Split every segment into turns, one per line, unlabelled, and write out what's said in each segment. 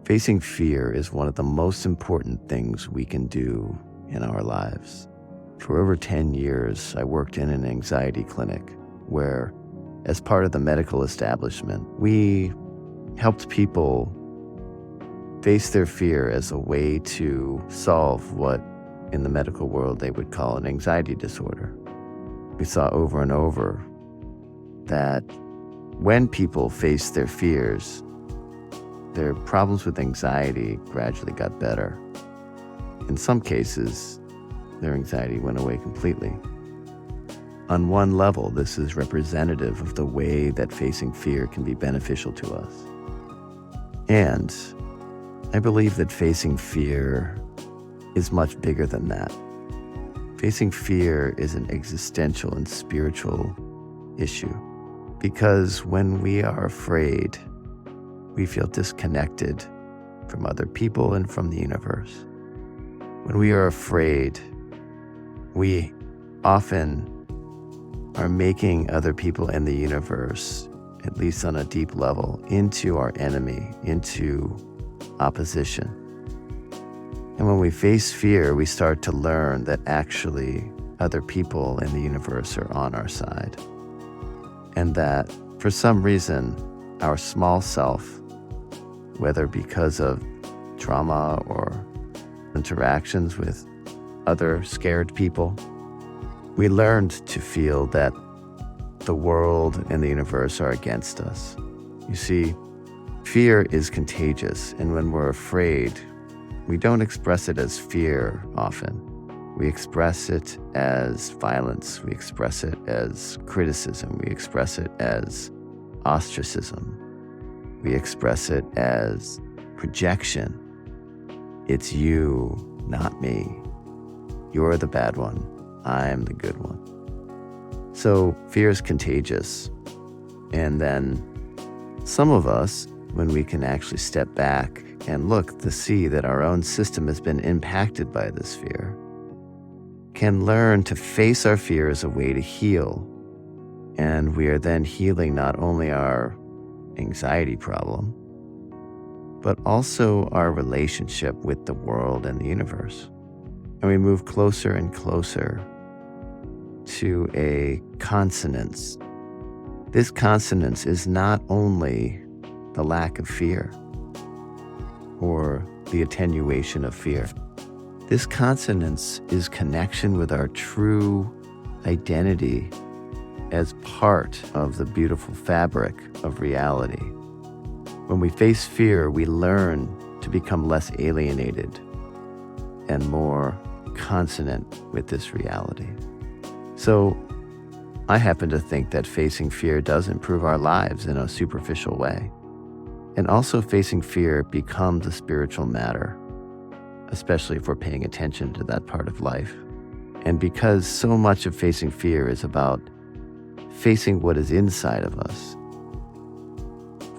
Facing fear is one of the most important things we can do in our lives. For over 10 years, I worked in an anxiety clinic where, as part of the medical establishment, we helped people face their fear as a way to solve what in the medical world they would call an anxiety disorder. We saw over and over that when people faced their fears, their problems with anxiety gradually got better. In some cases, their anxiety went away completely. On one level, this is representative of the way that facing fear can be beneficial to us. And I believe that facing fear is much bigger than that. Facing fear is an existential and spiritual issue, because when we are afraid, we feel disconnected from other people and from the universe. When we are afraid, we often are making other people in the universe, at least on a deep level, into our enemy, into opposition. And when we face fear, we start to learn that actually other people in the universe are on our side. And that for some reason, our small self, whether because of trauma or interactions with other scared people, we learned to feel that the world and the universe are against us. You see, fear is contagious, and when we're afraid, we don't express it as fear often. We express it as violence. We express it as criticism. We express it as ostracism. We express it as projection. It's you, not me. You're the bad one. I'm the good one. So fear is contagious. And then some of us, when we can actually step back and look to see that our own system has been impacted by this fear, can learn to face our fear as a way to heal. And we are then healing not only our anxiety problem, but also our relationship with the world and the universe. And we move closer and closer to a consonance. This consonance is not only the lack of fear or the attenuation of fear. This consonance is connection with our true identity as part of the beautiful fabric of reality. When we face fear, we learn to become less alienated and more consonant with this reality. So I happen to think that facing fear does improve our lives in a superficial way. And also facing fear becomes a spiritual matter, especially if we're paying attention to that part of life. And because so much of facing fear is about facing what is inside of us,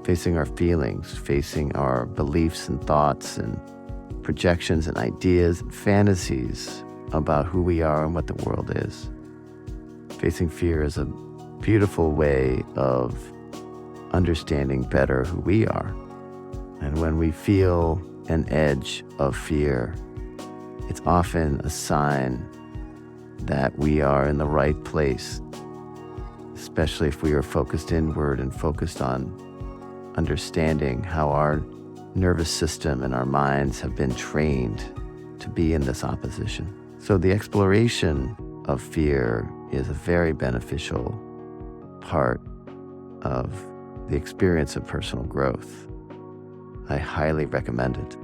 facing our feelings, facing our beliefs and thoughts and projections and ideas and fantasies about who we are and what the world is. Facing fear is a beautiful way of understanding better who we are. And when we feel an edge of fear, it's often a sign that we are in the right place, especially if we are focused inward and focused on understanding how our nervous system and our minds have been trained to be in this opposition. So the exploration of fear is a very beneficial part of the experience of personal growth. I highly recommend it.